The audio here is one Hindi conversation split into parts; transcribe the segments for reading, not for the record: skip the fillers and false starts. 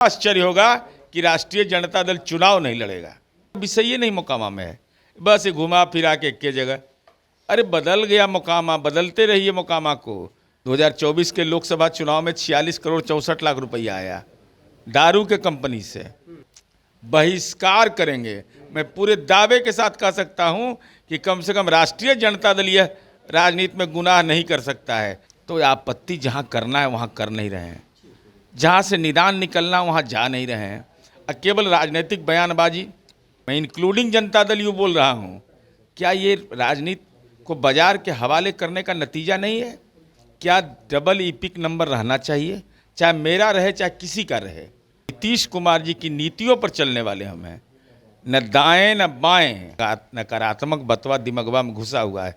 आश्चर्य होगा कि राष्ट्रीय जनता दल चुनाव नहीं लड़ेगा। विषय ये नहीं मोकामा में है, बस ये घुमा फिरा के एक जगह। अरे बदल गया मोकामा, बदलते रहिए मोकामा को। 2024 के लोकसभा चुनाव में 46 करोड़ 64 लाख रुपया आया दारू के कंपनी से। बहिष्कार करेंगे। मैं पूरे दावे के साथ कह सकता हूं कि कम से कम राष्ट्रीय जनता दल यह राजनीति में गुनाह नहीं कर सकता है। तो आपत्ति जहां करना है वहां कर नहीं रहे हैं, जहां से निदान निकलना वहां जा नहीं रहे हैं। केवल राजनीतिक बयानबाजी, मैं इंक्लूडिंग जनता दल यूँ बोल रहा हूं, क्या ये राजनीति को बाजार के हवाले करने का नतीजा नहीं है? क्या डबल ईपिक नंबर रहना चाहिए, चाहे मेरा रहे चाहे किसी का रहे। नीतीश कुमार जी की नीतियों पर चलने वाले हम हैं, न दाएं न बाएं। नकारात्मक बतवा दिमगवा में घुसा हुआ है।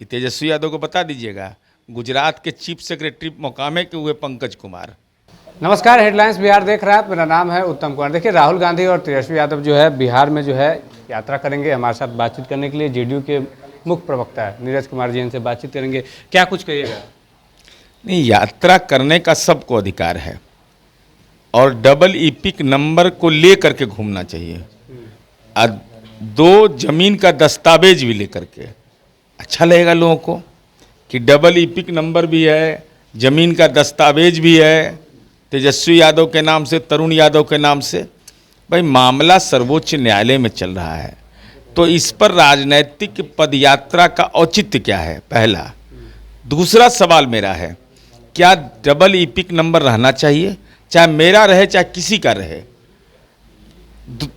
तेजस्वी यादव को बता दीजिएगा, गुजरात के चीफ सेक्रेटरी मोकामे के हुए पंकज कुमार। नमस्कार, हेडलाइंस बिहार देख रहे हैं आप। मेरा नाम है उत्तम कुमार। देखिए, राहुल गांधी और तेजस्वी यादव जो है बिहार में जो है यात्रा करेंगे। हमारे साथ बातचीत करने के लिए जेडीयू के मुख्य प्रवक्ता है नीरज कुमार जी, इनसे बातचीत करेंगे। क्या कुछ कहिएगा? नहीं, यात्रा करने का सबको अधिकार है और डबल ईपिक नंबर को ले करके घूमना चाहिए। दो जमीन का दस्तावेज भी लेकर के अच्छा लगेगा लोगों को कि डबल ईपिक नंबर भी है, जमीन का दस्तावेज भी है, तेजस्वी यादव के नाम से, तरुण यादव के नाम से। भाई, मामला सर्वोच्च न्यायालय में चल रहा है, तो इस पर राजनीतिक पदयात्रा का औचित्य क्या है? पहला। दूसरा सवाल मेरा है, क्या डबल ईपिक नंबर रहना चाहिए, चाहे मेरा रहे चाहे किसी का रहे?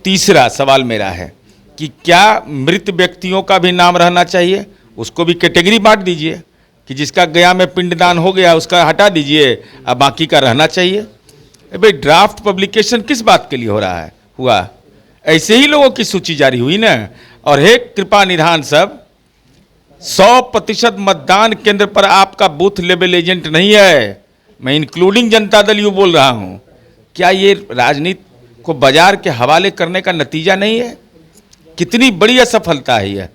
तीसरा सवाल मेरा है कि क्या मृत व्यक्तियों का भी नाम रहना चाहिए? उसको भी कैटेगरी बांट दीजिए कि जिसका गया में पिंडदान हो गया उसका हटा दीजिए, अब बाकी का रहना चाहिए। भाई, ड्राफ्ट पब्लिकेशन किस बात के लिए हो रहा है? हुआ ऐसे ही लोगों की सूची जारी हुई ना। और हे कृपा निधान सब, 100% मतदान केंद्र पर आपका बूथ लेवल एजेंट नहीं है। मैं इंक्लूडिंग जनता दल यूँ बोल रहा हूँ। क्या ये राजनीति को बाजार के हवाले करने का नतीजा नहीं है? कितनी बड़ी असफलता है यह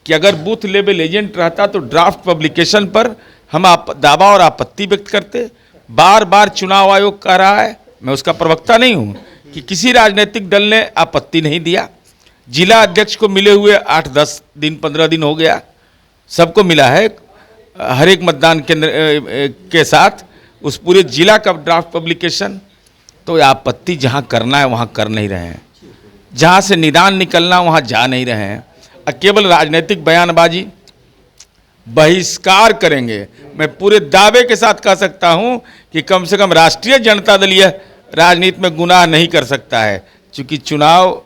कि अगर बूथ लेवल एजेंट रहता तो ड्राफ्ट पब्लिकेशन पर हम दावा और आपत्ति व्यक्त करते। बार बार चुनाव आयोग कह रहा है, मैं उसका प्रवक्ता नहीं हूं, कि किसी राजनीतिक दल ने आपत्ति नहीं दिया। जिला अध्यक्ष को मिले हुए 8-10 दिन 15 दिन हो गया, सबको मिला है हर एक मतदान केंद्र के साथ उस पूरे जिला का ड्राफ्ट पब्लिकेशन। तो आपत्ति जहां करना है वहां कर नहीं रहे हैं, जहां से निदान निकलना वहां जा नहीं रहे हैं। केवल राजनीतिक बयानबाजी, बहिष्कार करेंगे। मैं पूरे दावे के साथ कह सकता हूं कि कम से कम राष्ट्रीय जनता दल यह राजनीति में गुनाह नहीं कर सकता है, क्योंकि चुनाव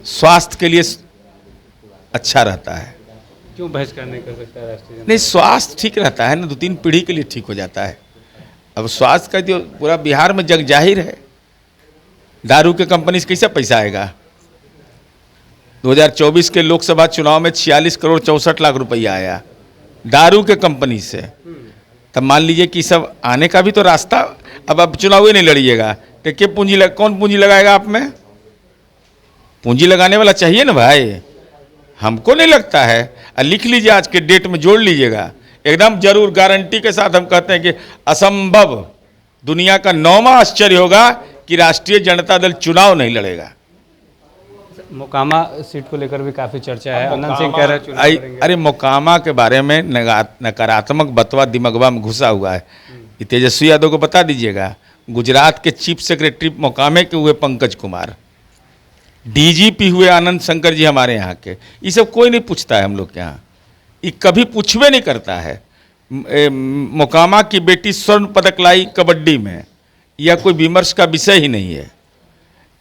स्वास्थ्य के लिए अच्छा रहता है। क्यों बहिष्कार नहीं कर सकता राष्ट्रीय? नहीं, स्वास्थ्य ठीक रहता है ना, 2-3 पीढ़ी के लिए ठीक हो जाता है। अब स्वास्थ्य का जो पूरा बिहार में जग जाहिर है, दारू के कंपनी से कैसे पैसा आएगा? 2024 के लोकसभा चुनाव में 46 करोड़ 64 लाख रुपया आया दारू के कंपनी से। तब मान लीजिए कि सब आने का भी तो रास्ता, अब चुनाव ही नहीं लड़िएगा तो क्या पूंजी कौन पूंजी लगाएगा? आप में पूंजी लगाने वाला चाहिए ना भाई। हमको नहीं लगता है। लिख लीजिए, आज के डेट में जोड़ लीजिएगा, एकदम जरूर गारंटी के साथ हम कहते हैं कि असंभव, दुनिया का 9वां आश्चर्य होगा कि राष्ट्रीय जनता दल चुनाव नहीं लड़ेगा। मोकामा सीट को लेकर भी काफी चर्चा है। अनंत सिंह कह रहे हैं चुनाव लड़ेंगे। अरे मोकामा के बारे में नकारात्मक बतवा दिमगवा में घुसा हुआ है। तेजस्वी यादव को बता दीजिएगा, गुजरात के चीफ सेक्रेटरी मोकामे के हुए पंकज कुमार, डीजीपी हुए आनंद शंकर जी हमारे यहाँ के। ये सब कोई नहीं पूछता है हम लोग के यहाँ, ये कभी पूछवे नहीं करता है। मोकामा की बेटी स्वर्ण पदक लाई कबड्डी में, यह कोई विमर्श का विषय ही नहीं है।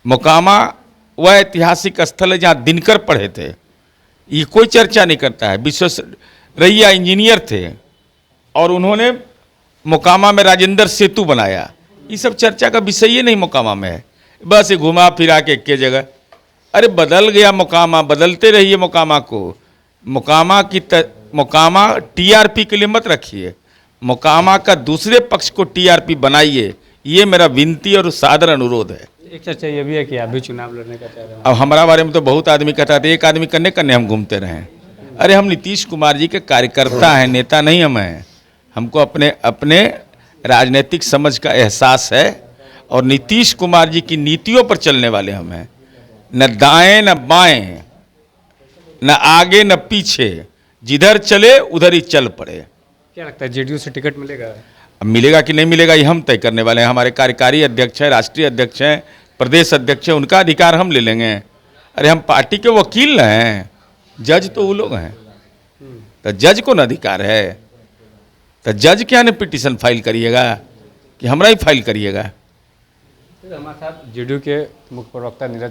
मोकामा वह ऐतिहासिक स्थल है जहाँ दिनकर पढ़े थे, ये कोई चर्चा नहीं करता है। विश्वेश्वरैया इंजीनियर थे और उन्होंने मोकामा में राजेंद्र सेतु बनाया, ये सब चर्चा का विषय ही नहीं मोकामा में है। बस ये घुमा फिरा के एक जगह। अरे बदल गया मोकामा, बदलते रहिए मोकामा को। मोकामा टीआरपी के लिए मत रखिए, मोकामा का दूसरे पक्ष को टीआरपी बनाइए, ये मेरा विनती और सादर अनुरोध है। एक चर्चा ये भी है कि आप भी चुनाव लड़ने का चाह रहे हैं। अब हमारा बारे में तो बहुत आदमी कहता था, एक आदमी करने हम घूमते रहे। अरे हम नीतीश कुमार जी के कार्यकर्ता हैं, नेता नहीं हम हैं। हमको अपने राजनीतिक समझ का एहसास है और नीतीश कुमार जी की नीतियों पर चलने वाले हम हैं। न दाएं न बाएं, न आगे न पीछे, जिधर चले उधर ही चल पड़े। क्या लगता है जेडीयू से टिकट मिलेगा? अब मिलेगा कि नहीं मिलेगा ये हम तय करने वाले हैं। हमारे कार्यकारी अध्यक्ष हैं, राष्ट्रीय अध्यक्ष हैं, प्रदेश अध्यक्ष हैं, उनका अधिकार हम ले लेंगे। अरे हम पार्टी के वकील हैं, जज तो वो लोग हैं, तो जज को न अधिकार है। तो जज क्या ने पिटीशन फाइल करिएगा कि हमरा ही फाइल करिएगा? हमारे साथ जेडीयू के मुख्य प्रवक्ता नीरज